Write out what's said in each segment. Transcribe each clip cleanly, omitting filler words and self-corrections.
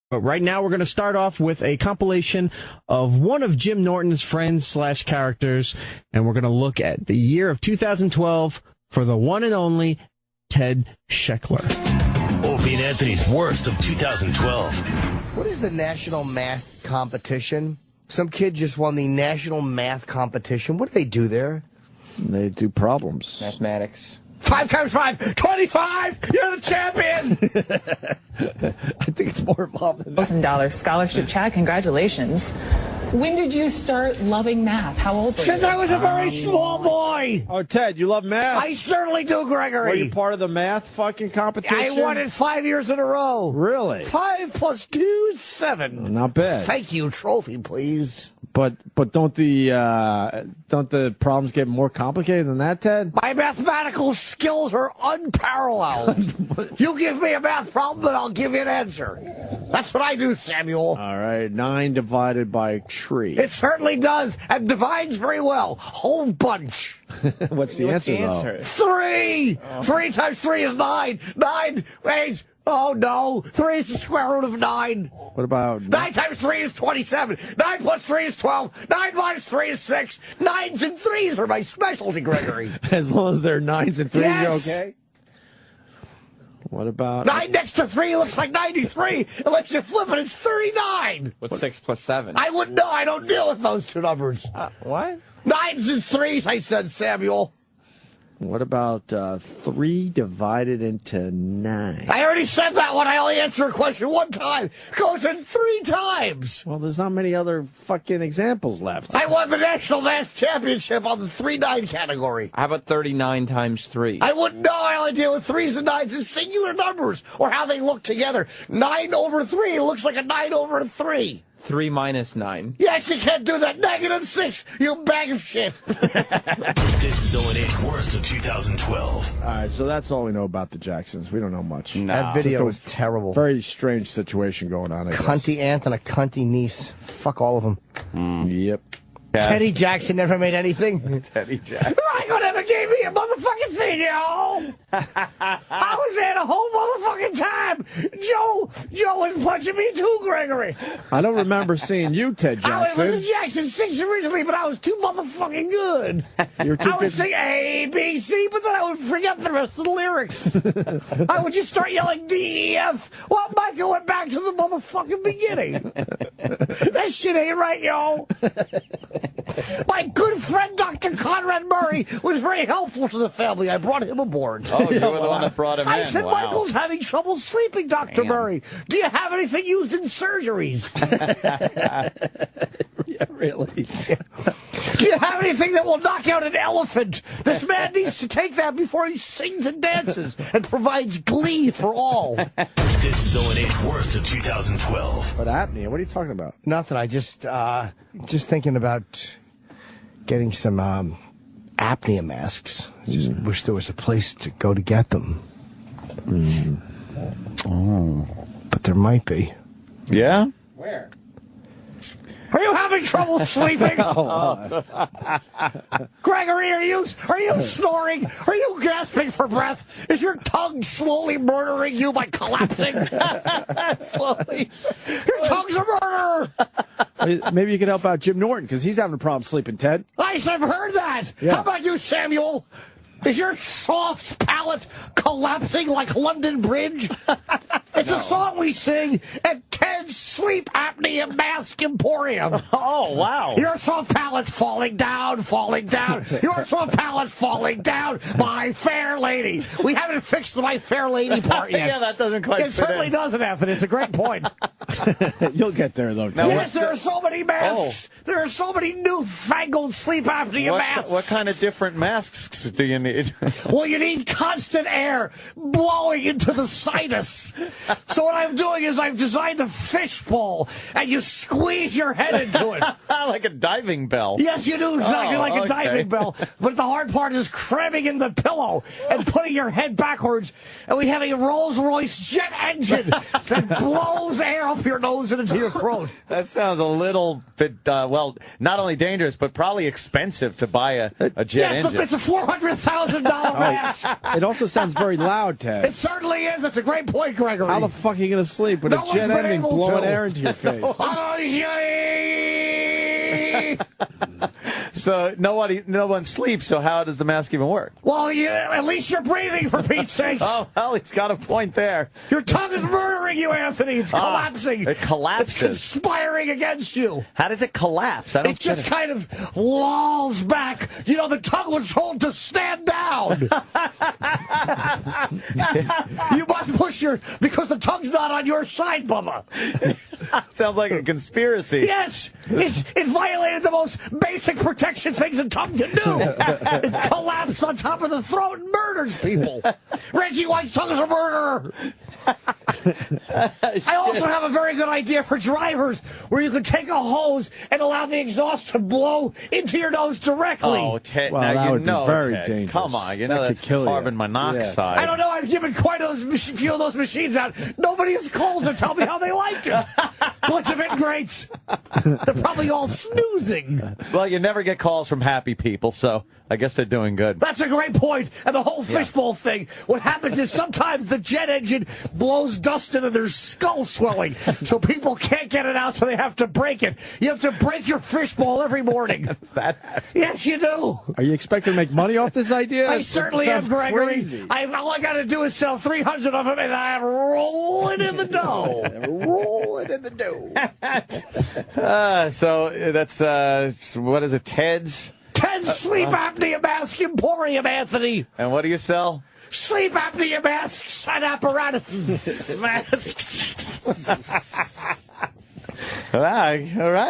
But right now we're going to start off with a compilation of one of Jim Norton's friends/characters, and we're going to look at the year of 2012 for the one and only Ted Sheckler. Opie and Anthony's worst of 2012. What is the national math competition? Some kid just won the national math competition. What do they do there? They do problems. Mathematics. 5 times 5, 25! You're the champion! I think it's more involved than that. $1,000 scholarship check. Congratulations. When did you start loving math? How old were you? Since I was a very small boy. Oh, Ted, you love math? I certainly do, Gregory. Were you part of the math fucking competition? I won it 5 years in a row. Really? 5 plus 2 is 7. Not bad. Thank you. Trophy, please. But don't the problems get more complicated than that, Ted? My mathematical skills are unparalleled. You give me a math problem, and I'll give you an answer. That's what I do, Samuel. All right, 9 divided by tree. It certainly does, and divides very well. Whole bunch. What's the answer, though? 3! 3 times 3 is 9. 9, wait. Oh, no. 3 is the square root of 9. What about... 9 times 3 is 27. 9 plus 3 is 12. 9 minus 3 is 6. 9s and 3s are my specialty, Gregory. As long as they're 9s and 3s, yes. You're okay? What about... 9 next to 3 looks like 93. Unless you flip it, it's 39. What's 6 plus 7? I wouldn't know. I don't deal with those two numbers. What? 9s and 3s, I said, Samuel. What about 3 divided into 9? I already said that one. I only answer a question one time. Goes in 3 times. Well, there's not many other fucking examples left. I won the National Math Championship on the 3-9 category. How about 39 times 3? I wouldn't know. I only deal with 3s and 9s as singular numbers, or how they look together. 9 over 3 looks like a 9 over a 3. 3 minus 9. Yes, you can't do that. -6, you bag of shit. This is O&A's worst of 2012. All right, so that's all we know about the Jacksons. We don't know much. No. That video was terrible. Very strange situation going on, I guess. Cunty aunt and a cunty niece. Fuck all of them. Yep. Yes. Teddy Jackson never made anything. Teddy Jackson. Michael never gave me a motherfucking thing, yo. I was there the whole motherfucking time. Joe was punching me too, Gregory. I don't remember seeing you, Ted I was in Jackson. Jackson 6 originally, but I was too motherfucking good. You're too I would good. sing A, B, C, but then I would forget the rest of the lyrics. I would just start yelling D, E, F. Well, Michael went back to the motherfucking beginning. That shit ain't right, yo. My good friend, Dr. Conrad Murray, was very helpful to the family. I brought him aboard. Oh, you were the one that brought him in. I said, Wow. Michael's having trouble sleeping, Dr. Damn. Murray. Do you have anything used in surgeries? Yeah, really. Do you have anything that will knock out an elephant? This man needs to take that before he sings and dances and provides glee for all. This is O&A's worst of 2012. What apnea? What are you talking about? Nothing. I just thinking about getting some apnea masks. Just wish there was a place to go to get them. But there might be. Yeah? Where? Are you having trouble sleeping? Gregory, are you snoring? Are you gasping for breath? Is your tongue slowly murdering you by collapsing? Slowly. Your tongue's a murderer. Maybe you could help out Jim Norton, because he's having a problem sleeping, Ted. I've heard that. Yeah. How about you, Samuel? Is your soft palate collapsing like London Bridge? It's a song we sing at Ted's Sleep Apnea Mask Emporium. Oh, wow. Your soft palate's falling down, falling down. Your soft palate's falling down, my fair lady. We haven't fixed the my fair lady part yet. Yeah, that doesn't quite It fit certainly in. doesn't, Anthony. It's a great point. You'll get there, though, Ted. Yes, there are so many masks. There are so many newfangled sleep apnea masks. What kind of different masks do you need? Well, you need constant air blowing into the sinus. So what I'm doing is I've designed a fishbowl, and you squeeze your head into it. Like a diving bell. Yes, you do exactly like a okay. diving bell. But the hard part is cramming in the pillow and putting your head backwards. And we have a Rolls-Royce jet engine that blows air up your nose and into your throat. That sounds a little bit, well, not only dangerous, but probably expensive to buy a jet Yes, engine. it's a $400,000 mask. It also sounds very loud, Ted. It certainly is. That's a great point, Gregory. How the fuck are you going to sleep with No a one's jet been engine able blowing blowing air into your face. So no one sleeps. So how does the mask even work? Well, at least you're breathing, for Pete's sake. Oh, well, he's got a point there. Your tongue is murdering you, Anthony. It's collapsing. It collapses. It's conspiring against you. How does it collapse? I don't It just kind of lolls back. You know, the tongue was told to stand down. You must push because the tongue's not on your side, Bubba. Sounds like a conspiracy. Yes, it violated the most basic protection things a tongue can do. It collapsed on top of the throat and murders people. Reggie White's tongue's a murderer. I also have a very good idea for drivers where you could take a hose and allow the exhaust to blow into your nose directly. Oh, Ted, Well, now that you would be know, very Ted. dangerous. Come on, you know That could that's kill you. carbon monoxide. I don't know. I've given quite a few of those machines out. Nobody has called to tell me how they liked it. Bunch of ingrates. They're probably all snoozing. Well, you never get calls from happy people, so I guess they're doing good. That's a great point. And the whole fishbowl thing, what happens is sometimes the jet engine blows dust into their skull swelling, so people can't get it out, so they have to break it. You have to break your fishbowl every morning. Yes, you do. Are you expecting to make money off this idea? I certainly am, Sounds Gregory. crazy. All I got to do is sell 300 of them, and I'm rolling in the dough. Rolling in the dough. So that's, what is it, Ted's? Ted's Sleep Apnea Mask Emporium, Anthony. And what do you sell? Sleep apnea masks and apparatuses. All right.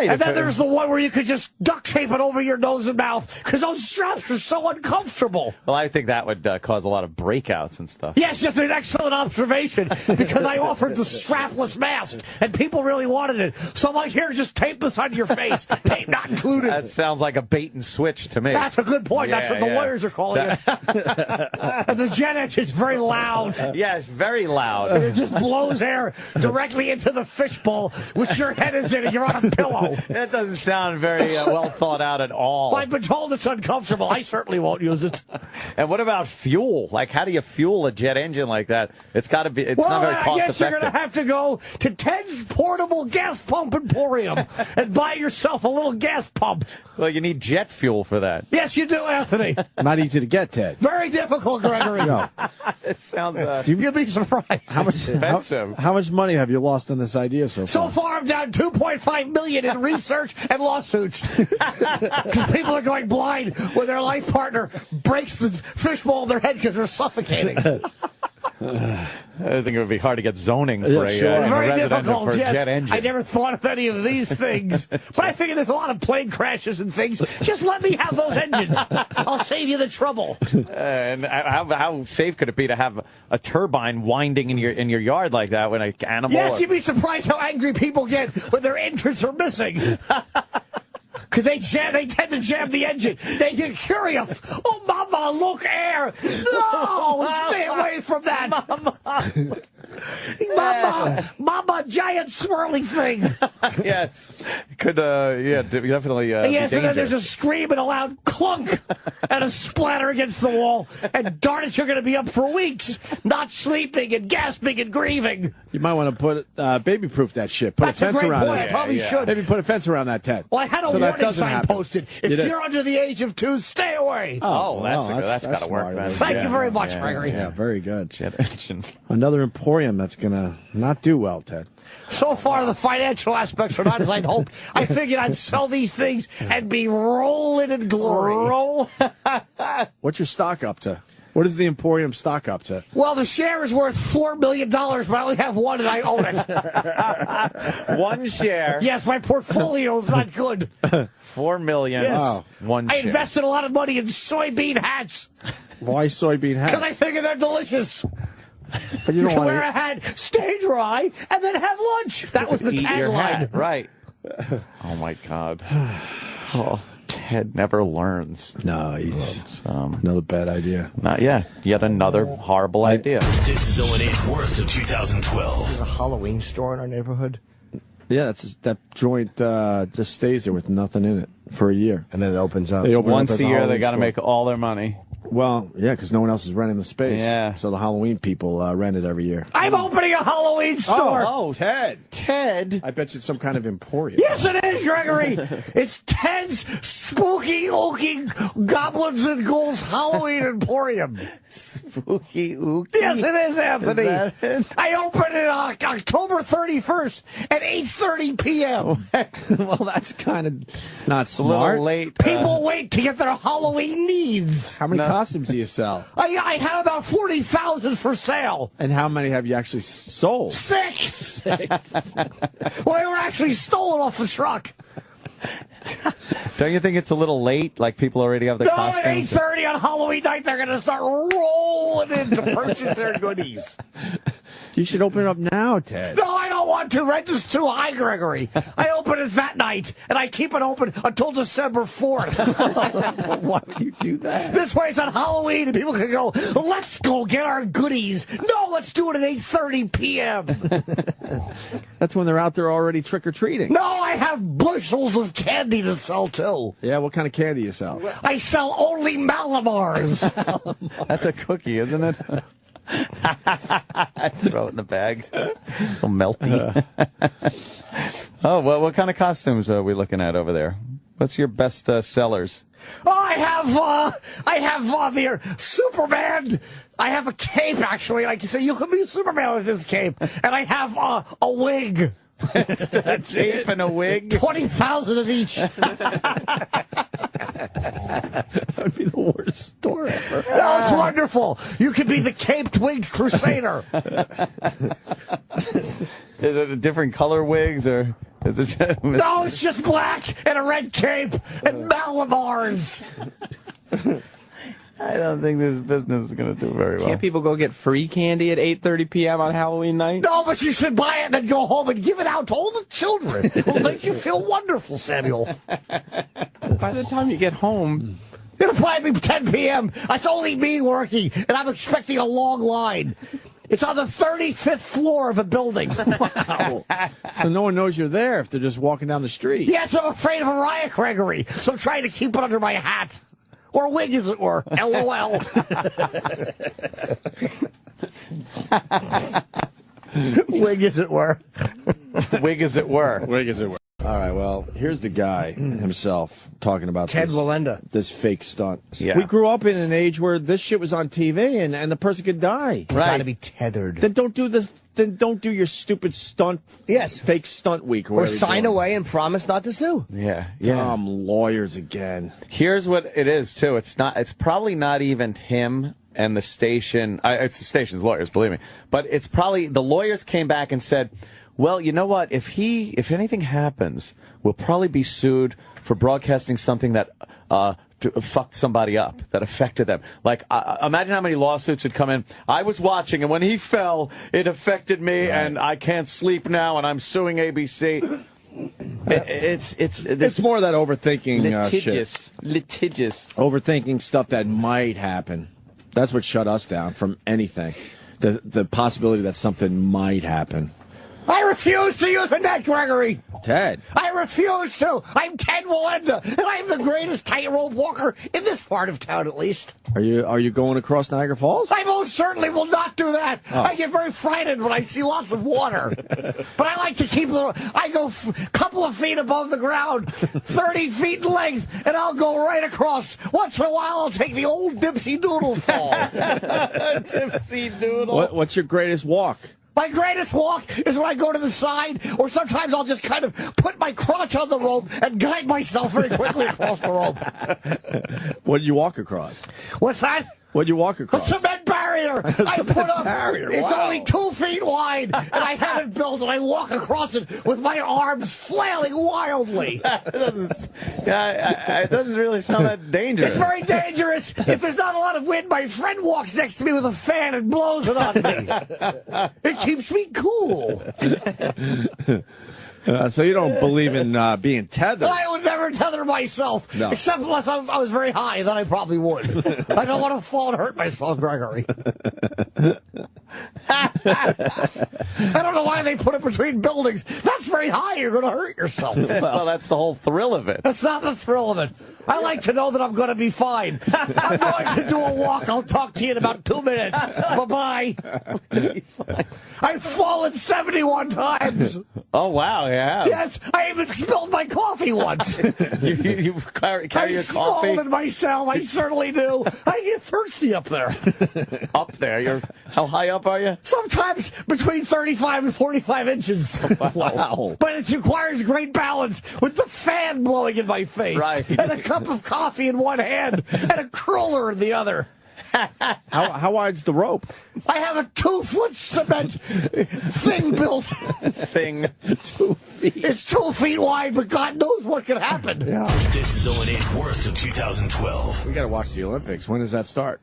And then there's the one where you could just duct tape it over your nose and mouth because those straps are so uncomfortable. Well, I think that would cause a lot of breakouts and stuff. Yes, that's an excellent observation because I offered the strapless mask and people really wanted it. So I'm like, here, just tape this on your face. Tape not included. That sounds like a bait and switch to me. That's a good point. That's what the lawyers are calling it. And the jet engine is very loud. Yes, very loud. And it just blows air directly into the fishbowl, which your head is in, and you're on a pillow. That doesn't sound very well thought out at all. Well, I've been told it's uncomfortable. I certainly won't use it. And what about fuel? Like, how do you fuel a jet engine like that? It's got to be. It's not very cost I guess effective. you're going to have to go to Ted's Portable Gas Pump Emporium and buy yourself a little gas pump. Well, you need jet fuel for that. Yes, you do, Anthony. Not easy to get, Ted. Very difficult, Gregory. No. It sounds You'd be surprised. expensive. How much money have you lost on this idea so far? So far, I'm down $2.5 million in research and lawsuits because people are going blind when their life partner breaks the fishbowl in their head because they're suffocating. I think it would be hard to get zoning for a Very residential difficult, for a yes. jet engine. I never thought of any of these things. But I figure there's a lot of plane crashes and things. Just let me have those engines. I'll save you the trouble. And how safe could it be to have a turbine winding in your yard like that when an animal? Yes, you'd be surprised how angry people get when their engines are missing. Because they tend to jam the engine. They get curious. Oh, Mama, look, air. No, stay away from that. Mama, giant swirly thing. Yes, it could. Definitely. Yes, and then there's a scream and a loud clunk and a splatter against the wall. And darn it, you're going to be up for weeks, not sleeping and gasping and grieving. You might want to put baby-proof that shit. Put That's a fence a great around point. it. I probably should. Maybe put a fence around that, Ted. Well, I had a So that warning doesn't sign happen. posted. If You did? you're under the age of 2, stay away. Oh, that's got to work. smart. Man. Thank you very much, Gregory. Yeah, very good. Jet engine. Another emporium that's going to not do well, Ted. So far, the financial aspects are not as I'd hoped. I figured I'd sell these things and be rolling in glory. What's your stock up to? What is the emporium stock up to? Well, the share is worth $4 million, but I only have one and I own it. One share. Yes, my portfolio is not good. $4 million. Yes. Wow. One I share. invested a lot of money in soybean hats Why soybean because I hats? figure they're delicious. But you You don't can want wear to. a hat, stay dry, and then have lunch. That was the Eat your hat. tagline. Right. Oh my God. Oh, Ted never learns. No, It's, another bad idea. not yet. Yet another horrible idea. This is O&A's worst of 2012. A Halloween store in our neighborhood. Yeah, that joint just stays there with nothing in it for a year. And then it opens up. They open Once up as a year, they Halloween got to store. make all their money. Well, yeah, because no one else is renting the space. Yeah. So the Halloween people rent it every year. I'm opening a Halloween store. Oh, Ted. Ted. I bet you it's some kind of emporium. Yes, it is, Gregory. It's Ted's Spooky Ookie Goblins and Ghouls Halloween Emporium. Spooky Ookie. Yes, it is, Anthony. Is that it? I open it on October 31st at 8:30 p.m. Well, that's kind of not A little smart. late. People wait to get their Halloween needs. How many costumes do you sell? I have about 40,000 for sale. And how many have you actually sold? 6. Well, they were actually stolen off the truck. Don't you think it's a little late? Like people already have their No, costumes? at 8:30 on Halloween night, they're going to start rolling in to purchase their goodies. You should open it up now, Ted. No, I don't want to. Rent is too high, Gregory. I open it that night, and I keep it open until December 4th. Why would you do that? This way it's on Halloween, and people can go, let's go get our goodies. No, let's do it at 8:30 p.m. That's when they're out there already trick-or-treating. No, I have bushels of candy to sell, too. Yeah, what kind of candy you sell? I sell only Malamars. That's a cookie, isn't it? Throw it in the bag. A little melty. Oh, well, what kind of costumes are we looking at over there? What's your best sellers? Oh, I have the Superman. I have a cape, actually. Like you say, you could be Superman with this cape. And I have a wig. A cape and a wig? 20,000 of each. That would be the worst store ever. Oh, it's wonderful. You could be the caped winged crusader. Is it a different color wigs or is it just... No, it's just black and a red cape and Malamars. I don't think this business is going to do very well. Can't people go get free candy at 8:30 p.m. on Halloween night? No, but you should buy it and then go home and give it out to all the children. It'll make you feel wonderful, Samuel. By the time you get home, It'll probably be 10 p.m. That's only me working, and I'm expecting a long line. It's on the 35th floor of a building. Wow. So no one knows you're there if they're just walking down the street. Yes, I'm afraid of a riot, Gregory, so I'm trying to keep it under my hat. Or wig, as it were. LOL. Wig, as it were. Wig as it were. Wig as it were. All right, well, here's the guy himself talking about Ted Wallenda. this fake stunt. Yeah. We grew up in an age where this shit was on TV and the person could die. Got to be tethered. Then don't do your stupid stunt. Yes. Fake stunt week. Or sign away and promise not to sue. Yeah. Lawyers again. Here's what it is, too. It's probably not even him and the station. It's the station's lawyers, believe me. But it's probably the lawyers came back and said, well, you know what? If anything happens, we'll probably be sued for broadcasting something that fucked somebody up, that affected them. Like, imagine how many lawsuits would come in. I was watching, and when he fell, it affected me, and I can't sleep now, and I'm suing ABC. It's more of that overthinking litigious, litigious. Overthinking stuff that might happen. That's what shut us down from anything. The possibility that something might happen. I refuse to use the net, Gregory. Ted. I refuse to. I'm Ted Wallenda, and I'm the greatest tightrope walker in this part of town, at least. Are you going across Niagara Falls? I most certainly will not do that. Oh. I get very frightened when I see lots of water. But I like to keep I go a couple of feet above the ground, 30 feet in length, and I'll go right across. Once in a while, I'll take the old Dipsy Doodle fall. Dipsy Doodle. What's your greatest walk? My greatest walk is when I go to the side, or sometimes I'll just kind of put my crotch on the rope and guide myself very quickly across the rope. What did you walk across? What's that? What did you walk A across? cement barrier. I put up. barrier, It's wow. only 2 feet wide, and I have it built, and I walk across it with my arms flailing wildly. It doesn't really sound that dangerous. It's very dangerous. If there's not a lot of wind, my friend walks next to me with a fan and blows it on me. It keeps me cool. So you don't believe in being tethered? I would never tether myself, No. except unless I was very high, then I probably would. I don't want to fall and hurt myself, Gregory. I don't know why they put it between buildings. That's very high. You're going to hurt yourself. Well, that's the whole thrill of it. That's not the thrill of it. I like to know that I'm going to be fine. I'm going to do a walk. I'll talk to you in about 2 minutes. Bye-bye. I've fallen 71 times. Oh, wow, yeah. Yes, I even spilled my coffee once. You carry I your coffee swallowed myself. I certainly do. I get thirsty up there. up there. How high up are you? Sometimes between 35 and 45 inches. Wow. But it requires great balance with the fan blowing in my face. Right. And a cup of coffee in one hand and a cruller in the other. How wide's the rope? I have a 2-foot cement thing built. Thing. 2 feet. It's 2 feet wide, but God knows what can happen. Yeah. This is O&A's worst of 2012. We got to watch the Olympics. When does that start?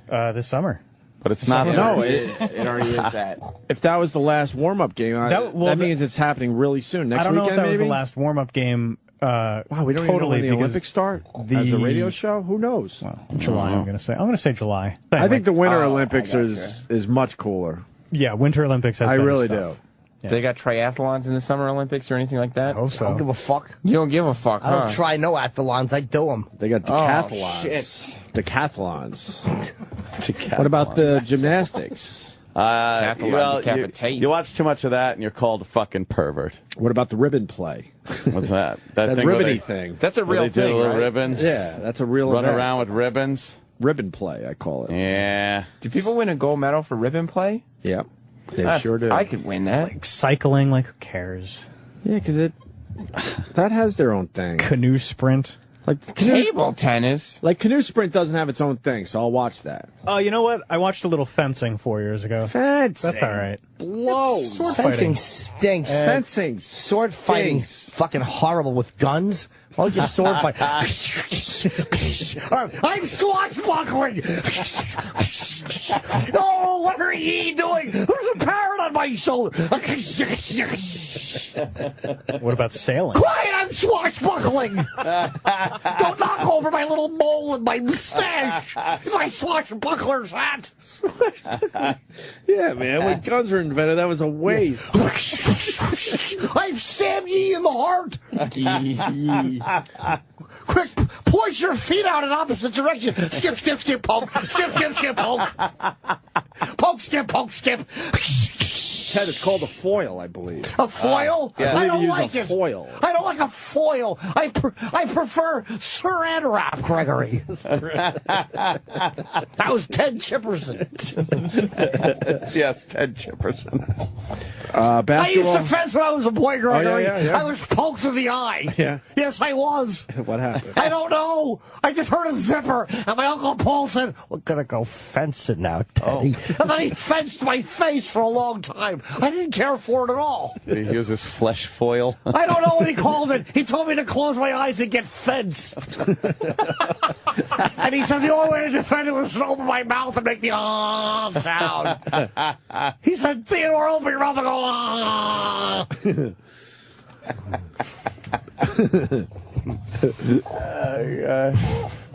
This summer. But it's not. No, It already is that. if that was the last warm-up game, that the- means it's happening really soon. Next I don't know weekend, if that was maybe? the last warm-up game. Wow, we don't even know totally when the because Olympics start as a radio show. Who knows? July. I'm going to say July. I think the Winter Oh, Olympics I is much cooler. Yeah, Winter Olympics. Has I better really stuff. do. They got triathlons in the Summer Olympics or anything like that? I hope I don't give so. a fuck. You don't give a fuck, I don't huh? try no athlons. I do them. They got decathlons. shit. Decathlons. What about the gymnastics? You watch too much of that, and you're called a fucking pervert. What about the ribbon play? What's that? That thing where ribbony they- thing. That's a where real they do thing, little right? ribbons. Yeah, that's a real Run event. around with ribbons. Ribbon play, I call it. Yeah. Do people win a gold medal for ribbon play? Yep. They That's- sure do. I could win that. Cycling, like who cares? Yeah, because that has their own thing. Canoe sprint. Like Table tennis. Like canoe sprint doesn't have its own thing, so I'll watch that. Oh, you know what? I watched a little fencing 4 years ago. Fencing. That's all right. Blows. Sword Fencing fighting. stinks. Fencing. Sword fighting fucking horrible with guns. Why don't you sword fight? I'm swashbuckling. Oh, what are ye doing? There's a parrot on my shoulder. What about sailing? Quiet, I'm swashbuckling. Don't knock over my little mole and my mustache. My swashbuckler's hat. Yeah, man. When guns were invented, that was a waste. I've stabbed ye in the heart. Quick, point your feet out in opposite direction. Skip, skip, skip, poke. Skip, skip, skip, poke. Poke, skip, poke, skip. Ted, it's called a foil, I believe. A foil? Yeah. I They don't use like a it. foil. I don't like a foil. I prefer saran wrap, Gregory. That was Ted Chipperson. Yes, Ted Chipperson. Basketball. I used to fence when I was a boy, Gregory. yeah. I was poked in the eye. Yeah. Yes, I was. What happened? I don't know. I just heard a zipper, and my Uncle Paul said, "We're gonna go fencing now, Teddy." And then he fenced my face for a long time. I didn't care for it at all. Did he use his flesh foil? I don't know what he called it. He told me to close my eyes and get fenced. And he said the only way to defend it was to open my mouth and make the ah sound. He said, "Theodore, open your mouth and go ah."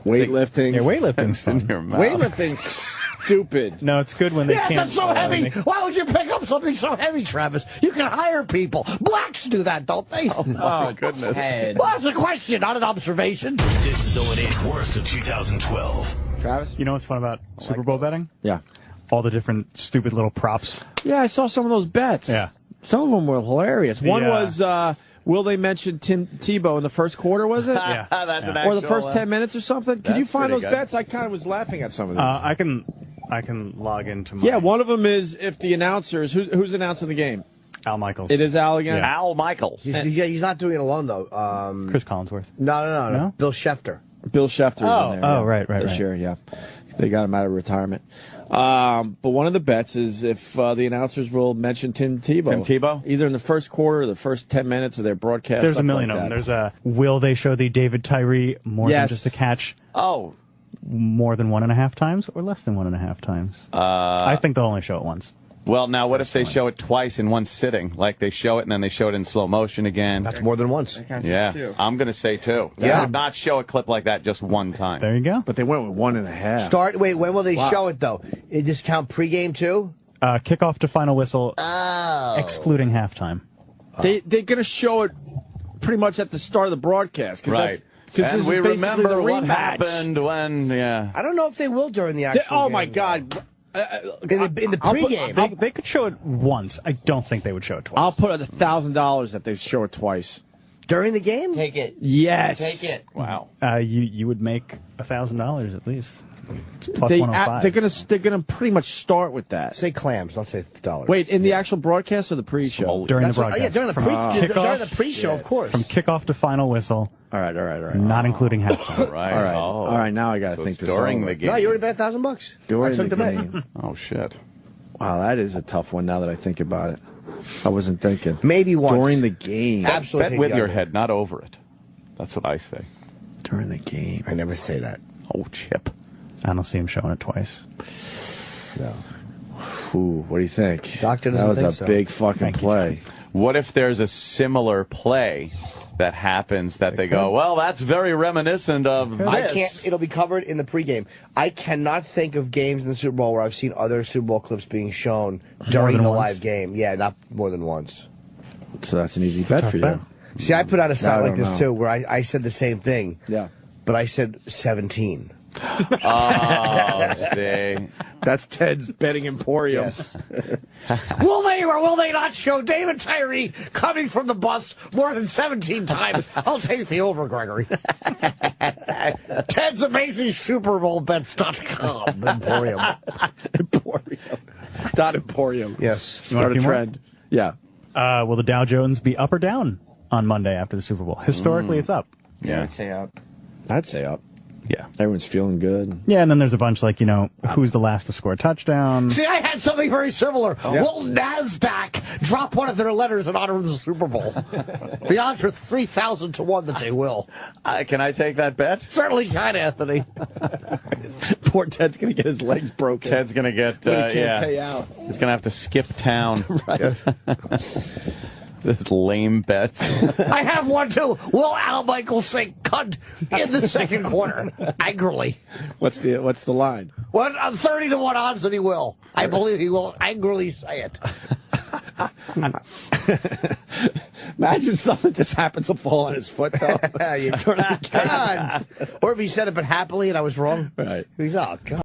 Weightlifting. Yeah, weightlifting's fun. In your mouth. Weightlifting's stupid. No, it's good when they Yes, can't. that's so heavy. Why would you pick up something so heavy, Travis? You can hire people. Blacks do that, don't they? Oh, my goodness. Ted. Well, that's a question, not an observation. This is O&A's worst of 2012. Travis? You know what's fun about Super Bowl betting? Yeah. All the different stupid little props. Yeah, I saw some of those bets. Yeah. Some of them were hilarious. One Yeah. was, will they mention Tim Tebow in the first quarter, was it? Yeah. That's an Or the actual, first 10 minutes or something? Can you that's find pretty those good. bets? I kind of was laughing at some of these. I can log into my Yeah, one of them is if the announcers, who's announcing the game? Al Michaels. It is Al again? Al Michaels. He's not doing it alone, though. Chris Collinsworth. No. Bill Schefter. Bill Schefter's Oh, in there. oh, right, this right. year, yeah. They got him out of retirement. But one of the bets is if the announcers will mention Tim Tebow. Tim Tebow? Either in the first quarter or the first 10 minutes of their broadcast. There's a something million like of them. that. There's a will they show the David Tyree more Yes. than just a catch Oh, more than 1.5 times or less than 1.5 times? I think they'll only show it once. well, now what if they show it twice in one sitting? Like they show it and then they show it in slow motion again? That's more than once. Yeah, I'm going to say two. They Yeah. would not show a clip like that just one time. There you go. But they went with 1.5. Wait, when will they show it, though? Does this count pregame, too? Kickoff to final whistle, excluding halftime. They're going to show it pretty much at the start of the broadcast. Right. Because we remember what rematch. happened when, I don't know if they will during the actual game. my God. In the pregame. They could show it once. I don't think they would show it twice. I'll put $1,000 that they show it twice. During the game? Take it. Yes. Take it. Wow. You would make $1,000 at least. It's plus 105. They're gonna pretty much start with that. Say clams, not say dollars. Wait, in the actual broadcast or the pre-show? During the broadcast. Yeah, during the during the pre-show, of course. From kickoff to final whistle. All right. Not including halftime. Right. All right. Oh. All right. Now I gotta think this during over. the game. No, you already bet $1,000. During I took the the bet. game. Oh, shit. Wow, that is a tough one. Now that I think about it, I wasn't thinking. Maybe once during the game. Absolutely. Bet with your head, not over it. That's what I say. During the game. I never say that. Oh, Chip. I don't see him showing it twice. No. Ooh, what do you think? Doctor that doesn't was think a so. big fucking play. What if there's a similar play that happens that they go, well, that's very reminiscent of this? I can't. It'll be covered in the pregame. I cannot think of games in the Super Bowl where I've seen other Super Bowl clips being shown during the live game. Yeah, not more than once. So that's an easy bet for you. See, I put out a site like this know. too, where I said the same thing. Yeah. But I said 17. Oh, see. That's Ted's betting emporium. Yes. Will they or will they not show David Tyree coming from the bus more than 17 times? I'll take the over, Gregory. Ted's Amazing SuperBowlBets.com emporium. Emporium. Dot emporium. Yes. Start a trend. Yeah. Will the Dow Jones be up or down on Monday after the Super Bowl? Historically, it's up. Yeah. I'd say up. I'd say up. Yeah. Everyone's feeling good. Yeah, and then there's a bunch like, who's the last to score a touchdown? See, I had something very similar. Yeah. Will NASDAQ drop one of their letters in honor of the Super Bowl? The odds are 3,000 to 1 that they will. Can I take that bet? Certainly can, Anthony. Poor Ted's going to get his legs broken. Ted's going to get, he can't pay out. He's going to have to skip town. Right. This lame bets. I have one, too. Will Al Michaels say cunt in the second quarter? Angrily. What's the line? 30 to 1 odds that he will. I believe he will angrily say it. Imagine something just happens to fall on his foot, though. God. Or if he said it but happily and I was wrong. Right. He's, oh, God.